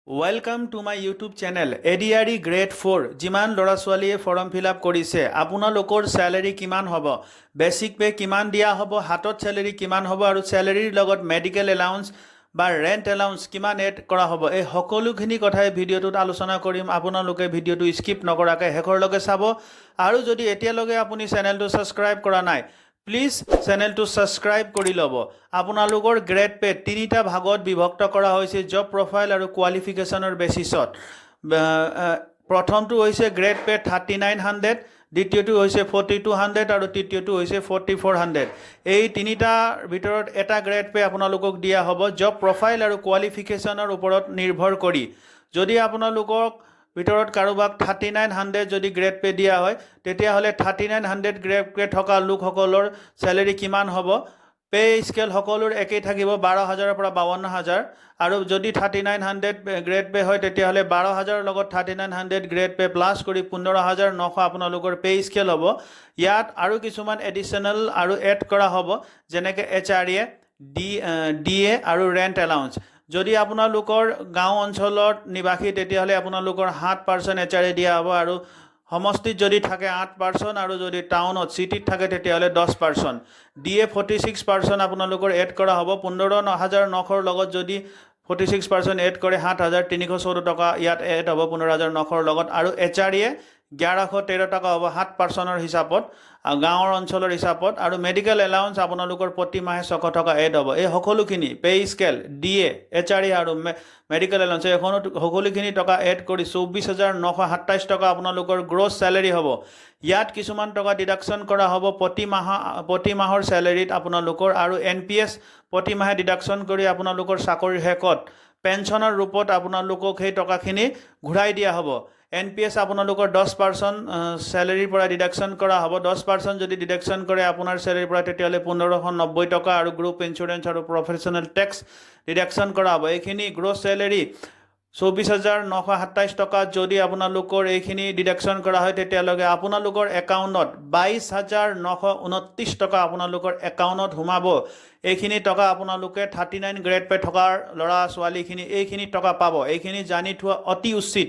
Welcome to my YouTube channel ADRE Grade 4 যিমান ল'ৰা ছোৱালীয়ে ফৰ্ম ফিল আপ কৰিছে আপোনালোকৰ স্যালাৰি কিমান হ'ব বেসিক পে কিমান দিয়া হ'ব হাতত স্যালাৰি কিমান হ'ব আৰু স্যালাৰিৰ লগত মেডিকেল এলাউন্স বা ৰেন্ট এলাউন্স কিমান এড কৰা হ'ব এই সকলোখিনি কথাই ভিডিঅ'টোত আলোচনা কৰিম আপোনালোকে ভিডিঅ'টো স্কিপ নকৰাকৈ শেষৰলৈকে চাব আৰু যদি এতিয়ালৈকে আপুনি চেনেলটো সাবস্ক্ৰাইব কৰা নাই প্লিজ চেনেলটো সাবস্ক্ৰাইব কৰি ল'ব আপোনালোকৰ গ্ৰেড পে তিনিটা ভাগত বিভক্ত কৰা হৈছে জব প্ৰফাইল আৰু কোৱালিফিকেশনৰ বেসিছত প্ৰথমটো হৈছে গ্ৰেড পে 3900 দ্বিতীয়টো হৈছে 4200 আৰু তৃতীয়টো হৈছে 4400 এই তিনিটাৰ ভিতৰত এটা গ্ৰেড পে আপোনালোকক দিয়া হ'ব জব প্ৰফাইল আৰু কোৱালিফিকেশনৰ ওপৰত নিৰ্ভৰ কৰি যদি আপোনালোকক ভিতৰত কাৰোবাক 3900 যদি গ্ৰেড পে দিয়া হয় তেতিয়া হলে 3900 গ্ৰেড পে থকা লোকসকলৰ স্যালাৰি কিমান হ'ব পে স্কেল সকলোৰ একেই থাকিব 12000 ৰ পৰা 52000 আৰু যদি 3900 গ্ৰেড পে হয় তেতিয়া হলে 12000 ৰ লগত 3900 গ্ৰেড পে প্লাস কৰি 15900 আপোনালোকৰ পে স্কেল হ'ব ইয়াত আৰু কিছুমান এডিশনাল আৰু এড কৰা হ'ব যেনেকৈ HRA DA আৰু ৰেন্ট এলাউন্স যদি আপোনালোকৰ গাঁও অঞ্চলত নিবাসী তেতিয়া হলে আপোনালোকৰ 7% HRA দিয়া হ'ব আৰু সমষ্টিত যদি থাকে 8% আৰু যদি টাউনত সিটিত থাকে তেতিয়া হলে 10% DA 46% আপোনালোকৰ এড কৰা হ'ব 15900 ৰ লগত যদি 46% এড কৰে 7314 টকা ইয়াত এড হ'ব 15900 ৰ লগত আৰু HRA 1113 টকা হ'ব 7% হিচাপত গাঁৱৰ অঞ্চলৰ হিচাপত আৰু মেডিকেল এলাউন্স আপোনালোকৰ প্ৰতি মাহে 600 টকা এড হ'ব এই সকলোখিনি পে স্কেল DA HRA আৰু মেডিকেল এলাউন্স এই সকলোখিনি টকা এড কৰি 24927 টকা আপোনালোকৰ গ্ৰছ স্যালাৰি হ'ব ইয়াত কিছুমান টকা ডিডাকশন কৰা হ'ব প্ৰতি মাহৰ স্যালাৰিত আপোনালোকৰ আৰু NPS প্ৰতি মাহে ডিডাকশন কৰি আপোনালোকৰ চাকৰিৰ হেকত পেনশনৰ ৰূপত আপোনালোকক সেই টকাখিনি ঘূৰাই দিয়া হ'ব NPS আপোনালোকৰ 10% স্যালাৰিৰ পৰা ডিডাকশন কৰা হ'ব 10% যদি ডিডাকশন কৰে আপোনাৰ স্যালাৰিৰ পৰা তেতিয়ালে 1590 টকা আৰু গ্ৰুপ ইন্সুৰেন্স আৰু প্ৰফেশনাল ট্যাক্স ডিডাকশন কৰা হ'ব এইখিনি গ্ৰছ স্যালাৰি 24927 টকা যদি আপোনালোকৰ এইখিনি ডিডাকশন কৰা হয় তেতিয়ালৈকে আপোনালোকৰ একাউণ্টত 22929 টকা আপোনালোকৰ একাউণ্টত সোমাব এইখিনি টকা আপোনালোকে 39 গ্ৰেড পে থকাৰ লৰা ছোৱালীখিনি এইখিনি টকা পাব এইখিনি জানি থোৱা অতি উচিত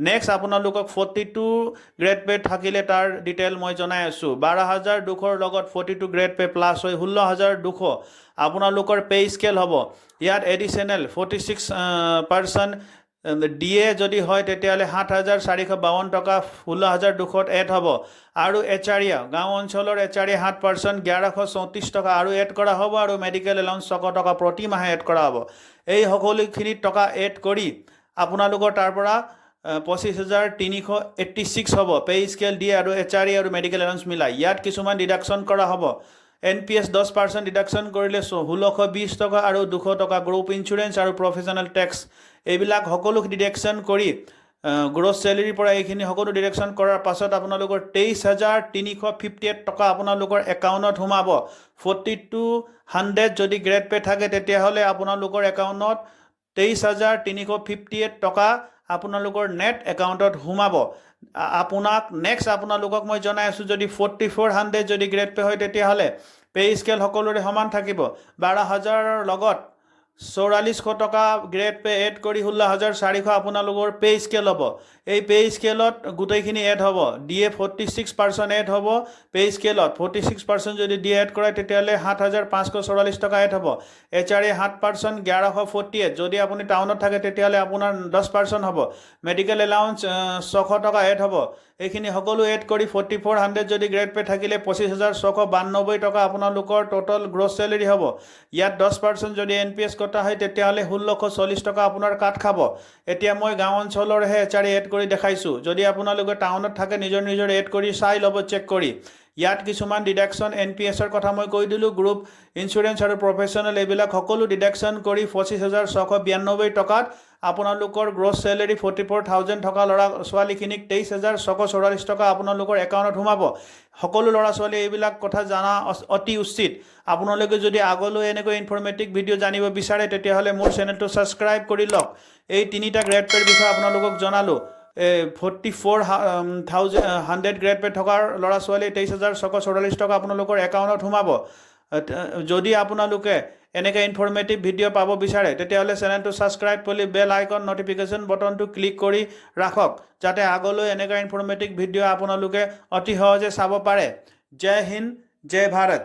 নেক্সট আপোনালোকক 42 গ্ৰেড পে থাকিলে তাৰ ডিটেইল মই জনাই আছো 12200 ৰ লগত 42 গ্ৰেড পে প্লাস হৈ 16200 আপোনালোকৰ পে স্কেল হ'ব ইয়াত এডিশনাল 46% DA যদি হয় তেতিয়ালে 7452 টকা 16200 এড হ'ব আৰু HRA গাঁও অঞ্চলৰ HRA 7% 1134 টকা আৰু এড কৰা হ'ব আৰু মেডিকেল এলাউন্স 600 টকা প্ৰতি মাহে এড কৰা হ'ব এই সকলোখিনি টকা এড কৰি আপোনালোকৰ তাৰ পৰা 25386 হ'ব পে স্কেল DA আৰু HRA আৰু মেডিকেল এলাউন্স মিলাই ইয়াত কিছুমান ডিডাকশন কৰা হ'ব NPS 10% ডিডাকশন কৰিলে 1620 টকা আৰু 200 টকা গ্ৰুপ ইন্সুৰেন্স আৰু প্ৰফেশনাল ট্যাক্স এইবিলাক সকলো ডিডাকশন কৰি গ্ৰছ স্যালাৰিৰ পৰা এইখিনি সকলো ডিডাকশন কৰাৰ পাছত আপোনালোকৰ 23358 টকা আপোনালোকৰ একাউণ্টত সোমাব 4200 যদি গ্ৰেড পে থাকে তেতিয়া হলে আপোনালোকৰ একাউণ্টত 23358 টকা আপোনালোকৰ নেট একাউণ্টত সোমাব আপোনাক নেক্সট আপোনালোকক মই জনাই আছো যদি 4400 যদি গ্ৰেড পে হয় তেতিয়া হলে পে স্কেল সকলোৰে সমান থাকিব 12000 ৰ লগত 4400 টকা গ্ৰেড পে এড কৰি 16400 আপোনালোকৰ পে স্কেল হ'ব এই পে স্কেলত গুটেইখিনি এড হ'ব DA 46% এড হ'ব পে স্কেলত 46% যদি DA এড কৰে তেতিয়ালে 7544 টকা এড হ'ব HRA 7% 1148 যদি আপুনি টাউনত থাকে তেতিয়ালে আপোনাৰ 10% হ'ব মেডিকেল এলাউন্স 600 টকা এড হ'ব এইখিনি সকলো এড কৰি 4400 যদি গ্ৰেড পে থাকিলে 25692 টকা আপোনালোকৰ টোটাল গ্ৰছ স্যালাৰি হ'ব ইয়াত 10% যদি NPS কটা হয় তেতিয়ালে 1640 টকা আপোনাৰ কাট খাব এতিয়া মই গাঁও অঞ্চলৰ হে HRA এড কৰি দেখাইছো যদি আপোনালোকে টাউনত থাকে নিজৰ এড কৰি চাই লব চেক কৰি ইয়াত কিছুমান ডিডাকশন NPS ৰ কথা মই কৈ দিলো গ্ৰুপ ইন্সুৰেন্স আৰু প্ৰফেশনাল এইবিলাক সকলো ডিডাকশন কৰি 25692 টকাত আপোনালোকৰ গ্ৰছ স্যালাৰি 44000 টকা লৰা ছোৱালীখিনিক 23644 টকা আপোনালোকৰ একাউণ্টত সোমাব সকলো লৰা ছোৱালী এইবিলাক কথা জানা অতি উচিত আপোনালোকে যদি আগলৈ এনেকৈ ইনফৰমেটিভ ভিডিও জানিব বিচাৰে তেতিয়া হলে মোৰ চেনেলটো সাবস্ক্ৰাইব কৰি লওক এই তিনিটা গ্ৰেড পেৰ বিষয়ে আপোনালোকক জনালো 44100 গ্ৰেড পে থকাৰ লৰা ছোৱালী 23644 টকা আপোনালোকৰ একাউণ্টত সোমাব যদি আপোনালোকে এনেকৈ ইনফৰ্মেটিভ ভিডিঅ' পাব বিচাৰে তেতিয়াহ'লে চেনেলটো ছাবস্ক্ৰাইব কৰি বেল আইকন নটিফিকেশ্যন বটনটো ক্লিক কৰি ৰাখক যাতে আগলৈ এনেকুৱা ইনফৰ্মেটিভ ভিডিঅ' আপোনালোকে অতি সহজে চাব পাৰে। জয় হিন্দ, জয় ভাৰত।